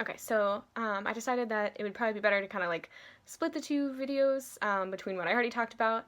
Okay, so I decided that it would probably be better to kind of like split the two videos between what I already talked about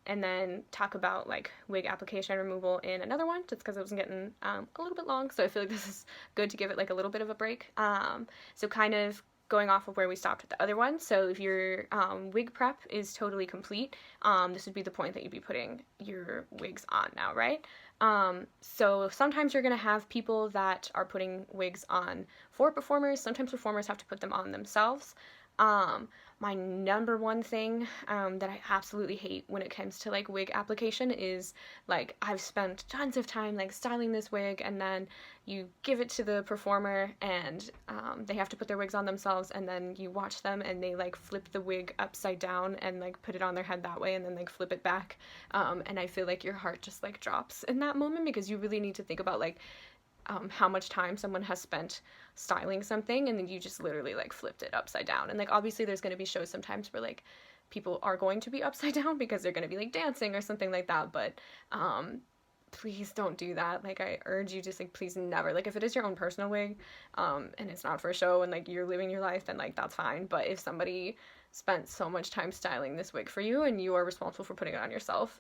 and then talk about like wig application removal in another one, just because it was getting a little bit long. So I feel like this is good to give it like a little bit of a break. So kind of going off of where we stopped with the other one. So if your wig prep is totally complete, this would be the point that you'd be putting your wigs on now, right? So sometimes you're going to have people that are putting wigs on for performers. Sometimes performers have to put them on themselves. My number one thing that I absolutely hate when it comes to like wig application is like I've spent tons of time like styling this wig, and then you give it to the performer and they have to put their wigs on themselves, and then you watch them and they like flip the wig upside down and like put it on their head that way and then like flip it back, and I feel like your heart just like drops in that moment, because you really need to think about like how much time someone has spent styling something, and then you just literally like flipped it upside down. And like obviously there's going to be shows sometimes where like people are going to be upside down because they're going to be like dancing or something like that, but please don't do that. Like I urge you, just like please never, like if it is your own personal wig and it's not for a show and like you're living your life, then like that's fine. But if somebody spent so much time styling this wig for you and you are responsible for putting it on yourself,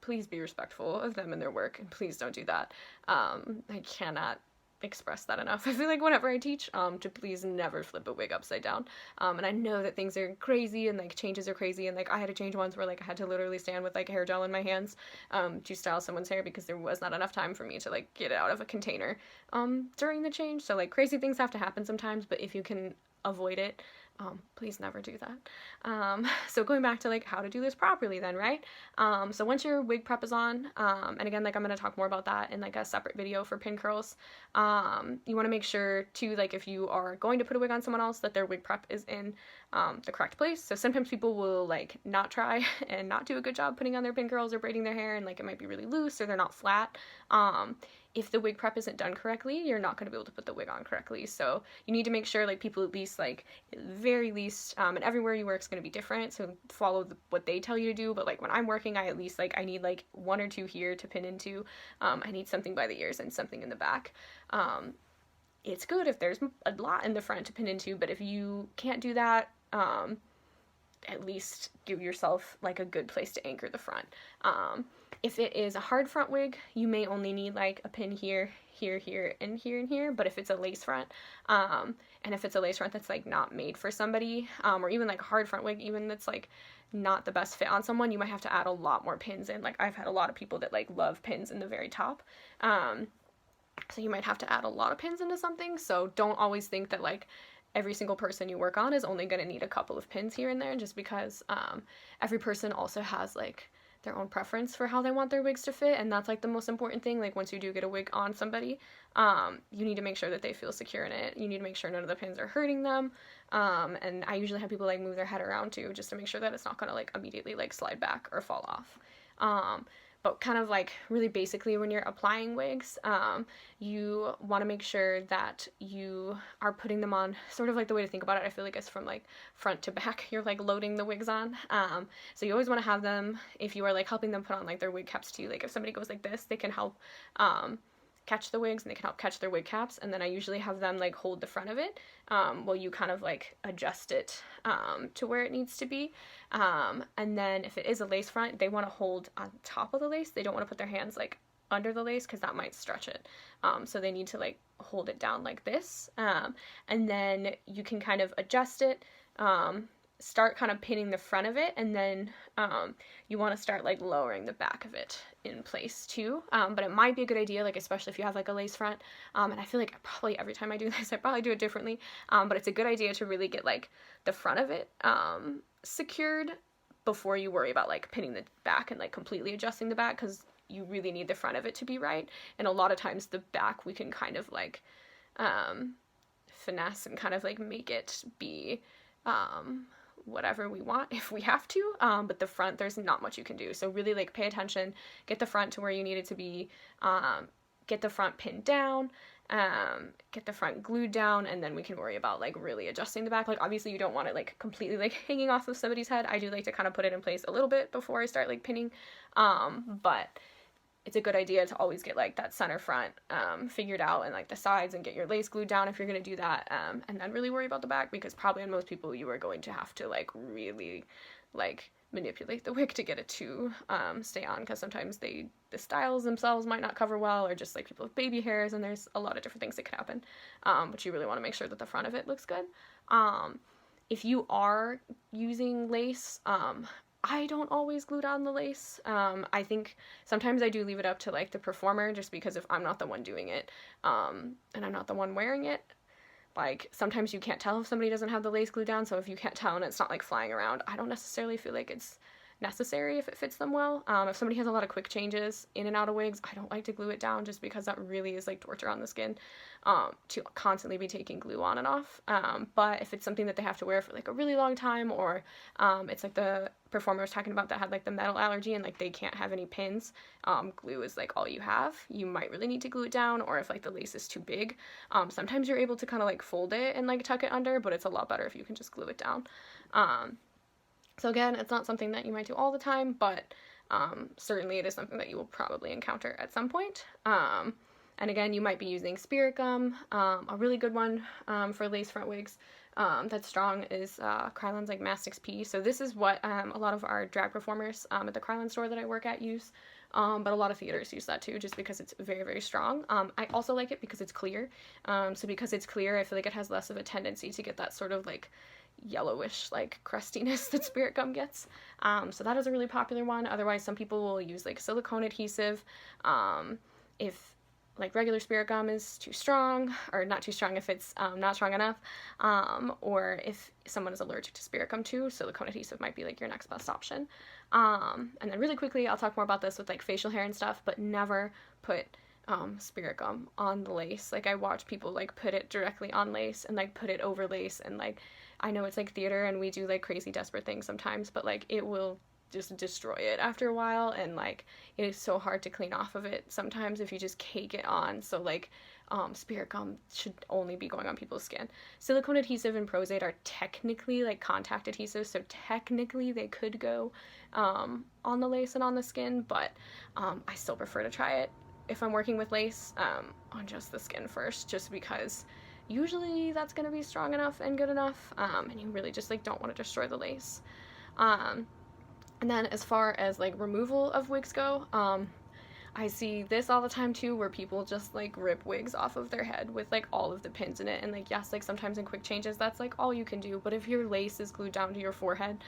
please be respectful of them and their work, and please don't do that. I cannot express that enough. I feel like whenever I teach, to please never flip a wig upside down. And I know that things are crazy and like changes are crazy, and like I had to change ones where like I had to literally stand with like hair gel in my hands to style someone's hair because there was not enough time for me to like get it out of a container during the change. So like crazy things have to happen sometimes, but if you can avoid it, please never do that. So going back to like how to do this properly then, right? So once your wig prep is on, and again, like I'm going to talk more about that in like a separate video for pin curls, you want to make sure too, like if you are going to put a wig on someone else, that their wig prep is in the correct place. So sometimes people will like not try and not do a good job putting on their pin curls or braiding their hair, and like it might be really loose or they're not flat. If the wig prep isn't done correctly, you're not going to be able to put the wig on correctly. So you need to make sure like people at least like at the very least, and everywhere you work is going to be different, so follow what they tell you to do. But like when I'm working, I at least like I need like one or two here to pin into. I need something by the ears and something in the back. It's good if there's a lot in the front to pin into, but if you can't do that, at least give yourself like a good place to anchor the front. If it is a hard front wig, you may only need like a pin here, here, here, and here, and here. But if it's a lace front, and if it's a lace front that's like not made for somebody, or even like a hard front wig, even that's like not the best fit on someone, you might have to add a lot more pins in. Like I've had a lot of people that like love pins in the very top. So you might have to add a lot of pins into something. So don't always think that like every single person you work on is only going to need a couple of pins here and there, just because every person also has like their own preference for how they want their wigs to fit, and that's like the most important thing. Like once you do get a wig on somebody, you need to make sure that they feel secure in it. You need to make sure none of the pins are hurting them, and I usually have people like move their head around too, just to make sure that it's not going to like immediately like slide back or fall off. But kind of like really basically when you're applying wigs, you want to make sure that you are putting them on, sort of like the way to think about it, I feel like it's from like front to back, you're like loading the wigs on. So you always want to have them, if you are like helping them put on like their wig caps too, like if somebody goes like this, they can help catch the wigs and they can help catch their wig caps, and then I usually have them like hold the front of it while you kind of like adjust it to where it needs to be. And then if it is a lace front, they want to hold on top of the lace. They don't want to put their hands like under the lace because that might stretch it. So they need to like hold it down like this, and then you can kind of adjust it, start kind of pinning the front of it, and then you want to start like lowering the back of it in place too. But it might be a good idea, like especially if you have like a lace front, and I feel like probably every time I do this I probably do it differently, but it's a good idea to really get like the front of it secured before you worry about like pinning the back and like completely adjusting the back, because you really need the front of it to be right. And a lot of times the back we can kind of like finesse and kind of like make it be whatever we want if we have to, but the front, there's not much you can do. So really like pay attention, get the front to where you need it to be, get the front pinned down, get the front glued down, and then we can worry about like really adjusting the back. Like obviously you don't want it like completely like hanging off of somebody's head. I do like to kind of put it in place a little bit before I start like pinning, but it's a good idea to always get like that center front figured out, and like the sides, and get your lace glued down if you're going to do that, and then really worry about the back, because probably on most people you are going to have to like really like manipulate the wig to get it to stay on, because sometimes the styles themselves might not cover well, or just like people with baby hairs, and there's a lot of different things that could happen, but you really want to make sure that the front of it looks good. If you are using lace, I don't always glue down the lace. I think sometimes I do leave it up to like the performer, just because if I'm not the one doing it, and I'm not the one wearing it, like sometimes you can't tell if somebody doesn't have the lace glued down, so if you can't tell and it's not like flying around, I don't necessarily feel like it's necessary if it fits them well. If somebody has a lot of quick changes in and out of wigs, I don't like to glue it down, just because that really is like torture on the skin, to constantly be taking glue on and off. But if it's something that they have to wear for like a really long time, or it's like the performer was talking about that had like the metal allergy and like they can't have any pins, glue is like all you have, you might really need to glue it down. Or if like the lace is too big, sometimes you're able to kind of like fold it and like tuck it under, but it's a lot better if you can just glue it down. So again, it's not something that you might do all the time, but certainly it is something that you will probably encounter at some point. And again, you might be using spirit gum. A really good one for lace front wigs that's strong is Krylon's like Mastix P. So this is what a lot of our drag performers at the Krylon store that I work at use. But a lot of theaters use that too, just because it's very, very strong. I also like it because it's clear. So because it's clear, I feel like it has less of a tendency to get that sort of like yellowish like crustiness that spirit gum gets. So that is a really popular one. Otherwise, some people will use like silicone adhesive. If like regular spirit gum is too strong, or not too strong if it's not strong enough, or if someone is allergic to spirit gum too, silicone adhesive might be like your next best option. And then really quickly, I'll talk more about this with like facial hair and stuff, but never put spirit gum on the lace. Like I watch people like put it directly on lace and like put it over lace, and like I know it's like theater and we do like crazy desperate things sometimes, but like it will just destroy it after a while, and like it is so hard to clean off of it sometimes if you just cake it on. So like spirit gum should only be going on people's skin. Silicone adhesive and Prozade are technically like contact adhesives, so technically they could go on the lace and on the skin, but I still prefer to try it if I'm working with lace on just the skin first, just because usually that's going to be strong enough and good enough, and you really just like don't want to destroy the lace. And then as far as like removal of wigs go, I see this all the time too, where people just like rip wigs off of their head with like all of the pins in it, and like yes, like sometimes in quick changes that's like all you can do, but if your lace is glued down to your forehead,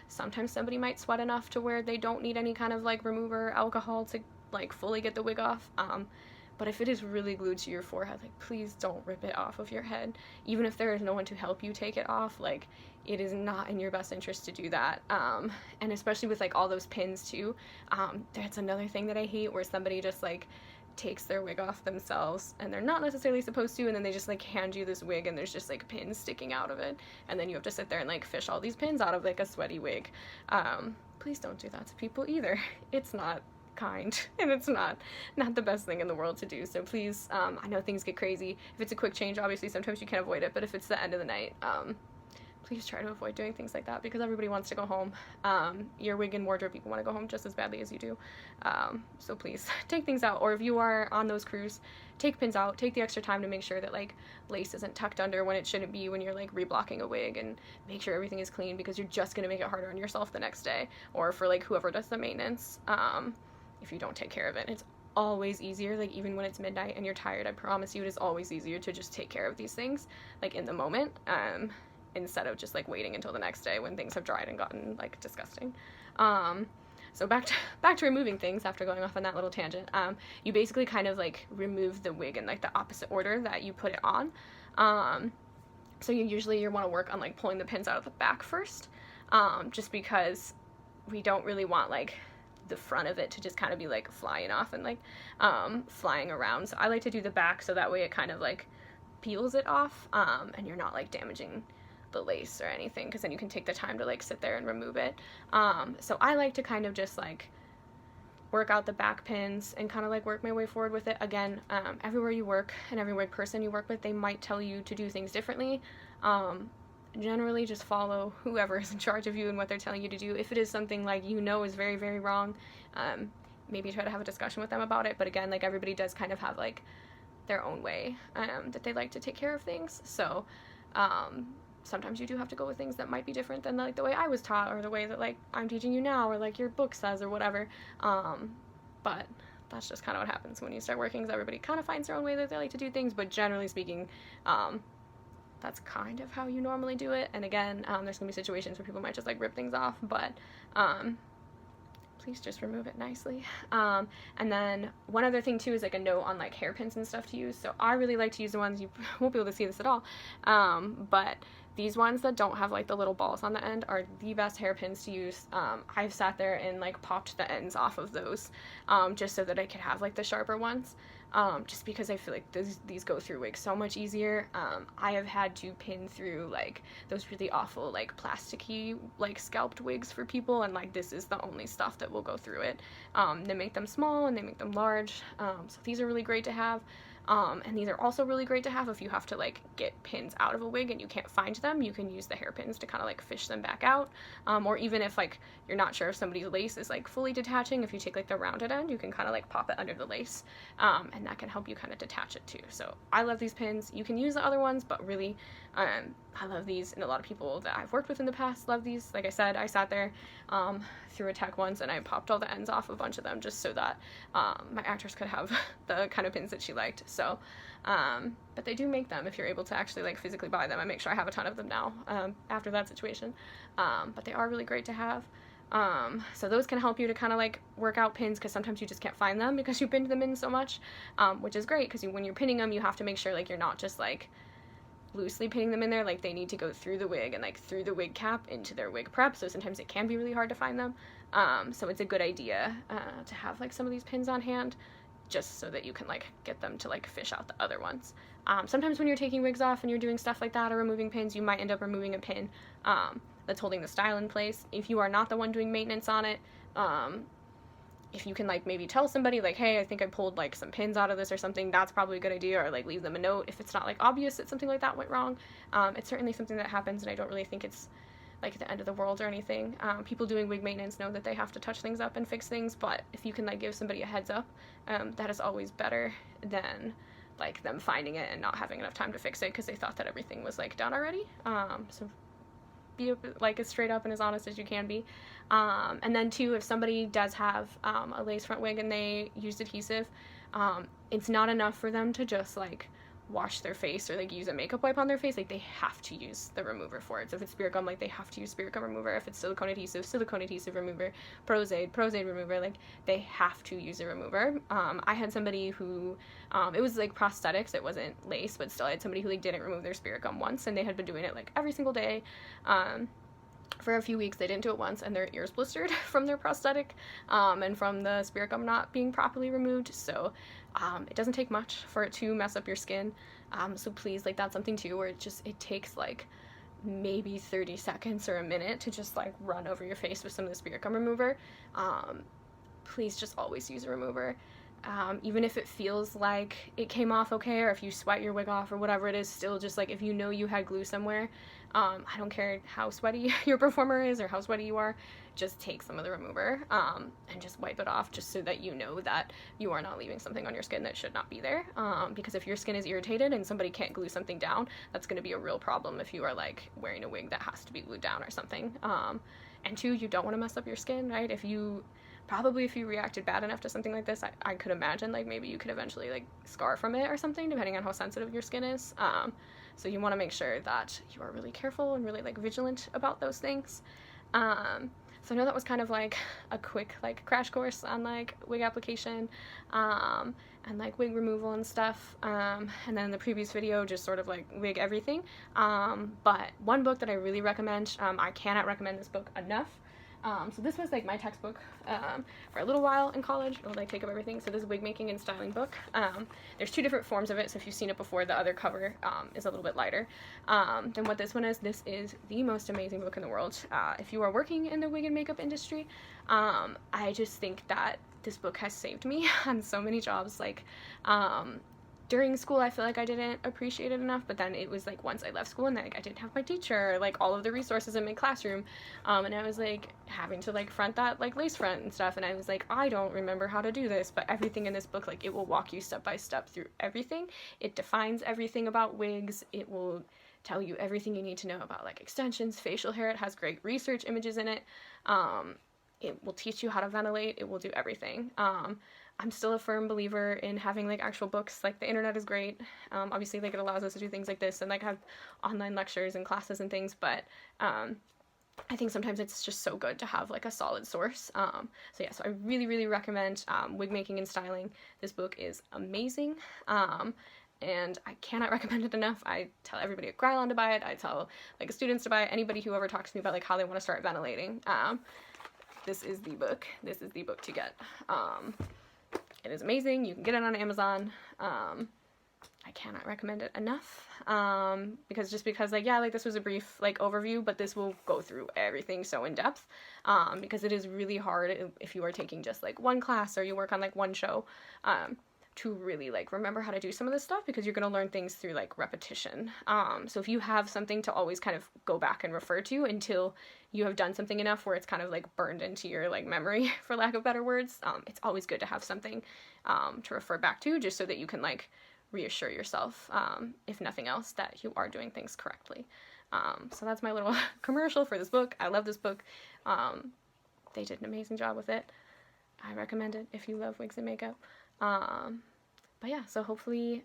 sometimes somebody might sweat enough to where they don't need any kind of like remover alcohol to like fully get the wig off. But if it is really glued to your forehead, like please don't rip it off of your head. Even if there is no one to help you take it off, like it is not in your best interest to do that. And especially with like all those pins too, that's another thing that I hate, where somebody just like takes their wig off themselves and they're not necessarily supposed to, and then they just like hand you this wig and there's just like pins sticking out of it, and then you have to sit there and like fish all these pins out of like a sweaty wig. Please don't do that to people either. It's not kind, and it's not the best thing in the world to do. So please, I know things get crazy. If it's a quick change, obviously sometimes you can avoid it, but if it's the end of the night, please try to avoid doing things like that, because everybody wants to go home. Your wig and wardrobe people want to go home just as badly as you do. So please take things out, or if you are on those crews, take pins out, take the extra time to make sure that like lace isn't tucked under when it shouldn't be when you're like reblocking a wig, and make sure everything is clean, because you're just going to make it harder on yourself the next day, or for like whoever does the maintenance. If you don't take care of it, it's always easier, like even when it's midnight and you're tired, I promise you it is always easier to just take care of these things like in the moment, instead of just like waiting until the next day when things have dried and gotten like disgusting. So back to removing things after going off on that little tangent. You basically kind of like remove the wig in like the opposite order that you put it on. So you want to work on like pulling the pins out of the back first, just because we don't really want like the front of it to just kind of be like flying off and like flying around. So I like to do the back, so that way it kind of like peels it off, and you're not like damaging the lace or anything, because then you can take the time to like sit there and remove it. So I like to kind of just like work out the back pins and kind of like work my way forward with it. Again, everywhere you work and every wig person you work with, they might tell you to do things differently. Generally just follow whoever is in charge of you and what they're telling you to do. If it is something like you know is very, very wrong, maybe try to have a discussion with them about it. But again, like everybody does kind of have like their own way that they like to take care of things. So sometimes you do have to go with things that might be different than like the way I was taught, or the way that like I'm teaching you now, or like your book says, or whatever. But that's just kind of what happens when you start working, because everybody kind of finds their own way that they like to do things. But generally speaking, that's kind of how you normally do it. And again, there's gonna be situations where people might just like rip things off, but please just remove it nicely. And then one other thing too is like a note on like hairpins and stuff to use. So I really like to use the ones, you won't be able to see this at all, but these ones that don't have like the little balls on the end are the best hairpins to use. I've sat there and like popped the ends off of those just so that I could have like the sharper ones. Just because I feel like these go through wigs so much easier. I have had to pin through like those really awful like plasticky like scalped wigs for people, and like this is the only stuff that will go through it. They make them small and they make them large, so these are really great to have. And these are also really great to have if you have to like get pins out of a wig and you can't find them. You can use the hairpins to kind of like fish them back out, or even if like you're not sure if somebody's lace is like fully detaching, if you take like the rounded end, you can kind of like pop it under the lace, and that can help you kind of detach it too. So I love these pins. You can use the other ones, but really I love these, and a lot of people that I've worked with in the past love these. Like I said, I sat there through a tech once and I popped all the ends off a bunch of them just so that my actress could have the kind of pins that she liked. So but they do make them if you're able to actually like physically buy them. I make sure I have a ton of them now after that situation, but they are really great to have. So those can help you to kind of like work out pins, because sometimes you just can't find them because you pinned them in so much, which is great because when you're pinning them you have to make sure like you're not just like loosely pinning them in there. Like they need to go through the wig and like through the wig cap into their wig prep, so sometimes it can be really hard to find them. So it's a good idea to have like some of these pins on hand, just so that you can like get them to like fish out the other ones. Sometimes when you're taking wigs off and you're doing stuff like that or removing pins, you might end up removing a pin that's holding the style in place. If you are not the one doing maintenance on it, if you can like maybe tell somebody like, hey, I think I pulled like some pins out of this or something, that's probably a good idea, or like leave them a note if it's not like obvious that something like that went wrong. It's certainly something that happens, and I don't really think it's like the end of the world or anything. People doing wig maintenance know that they have to touch things up and fix things, but if you can like give somebody a heads up, that is always better than like them finding it and not having enough time to fix it because they thought that everything was like done already. So be like as straight up and as honest as you can be. And then too, if somebody does have a lace front wig and they used adhesive, it's not enough for them to just like wash their face or like use a makeup wipe on their face. Like they have to use the remover for it. So if it's spirit gum, like they have to use spirit gum remover. If it's silicone adhesive remover. Prozade remover, like they have to use a remover. I had somebody who it was like prosthetics, it wasn't lace, but still I had somebody who like didn't remove their spirit gum once, and they had been doing it like every single day for a few weeks. They didn't do it once, and their ears blistered from their prosthetic and from the spirit gum not being properly removed. So it doesn't take much for it to mess up your skin. So please, like that's something too where it takes like maybe 30 seconds or a minute to just like run over your face with some of the spirit gum remover. Please just always use a remover. Even if it feels like it came off okay, or if you sweat your wig off or whatever it is, still just like if you know you had glue somewhere, I don't care how sweaty your performer is or how sweaty you are, just take some of the remover and just wipe it off, just so that you know that you are not leaving something on your skin that should not be there. Because if your skin is irritated and somebody can't glue something down, that's going to be a real problem if you are like wearing a wig that has to be glued down or something. And two, you don't want to mess up your skin, right? If you reacted bad enough to something like this, I could imagine like maybe you could eventually like scar from it or something, depending on how sensitive your skin is. So you want to make sure that you are really careful and really like vigilant about those things. So I know that was kind of like a quick like crash course on like wig application and like wig removal and stuff, and then in the previous video just sort of like wig everything. But one book that I really recommend, I cannot recommend this book enough. So this was like my textbook for a little while in college. It would like take up everything. So this wig making and styling book. There's two different forms of it, so if you've seen it before, the other cover is a little bit lighter than what this one is. This is the most amazing book in the world. If you are working in the wig and makeup industry, I just think that this book has saved me on so many jobs. Like during school I feel like I didn't appreciate it enough, but then it was like once I left school and then like I didn't have my teacher, like all of the resources in my classroom, and I was like having to like front that like lace front and stuff, and I was like, I don't remember how to do this, but everything in this book, like it will walk you step by step through everything. It defines everything about wigs. It will tell you everything you need to know about like extensions, facial hair. It has great research images in it. It will teach you how to ventilate. It will do everything. I'm still a firm believer in having like actual books. Like the internet is great. Obviously like it allows us to do things like this and like have online lectures and classes and things, but I think sometimes it's just so good to have like a solid source. So yeah, so I really, really recommend Wig Making and Styling. This book is amazing. And I cannot recommend it enough. I tell everybody at Grylon to buy it. I tell like students to buy it. Anybody who ever talks to me about like how they want to start ventilating. This is the book. This is the book to get. It is amazing. You can get it on Amazon. I cannot recommend it enough. Because like, yeah, like this was a brief like overview, but this will go through everything so in depth. Because it is really hard if you are taking just like one class or you work on like one show, to really like remember how to do some of this stuff, because you're going to learn things through like repetition. So if you have something to always kind of go back and refer to until you have done something enough where it's kind of like burned into your like memory, for lack of better words, it's always good to have something to refer back to, just so that you can like reassure yourself, if nothing else, that you are doing things correctly. So that's my little commercial for this book. I love this book. They did an amazing job with it. I recommend it if you love wigs and makeup. But yeah, so hopefully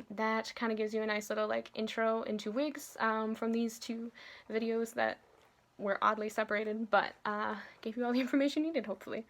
that kind of gives you a nice little like intro into wigs from these two videos that were oddly separated, but gave you all the information you needed, hopefully.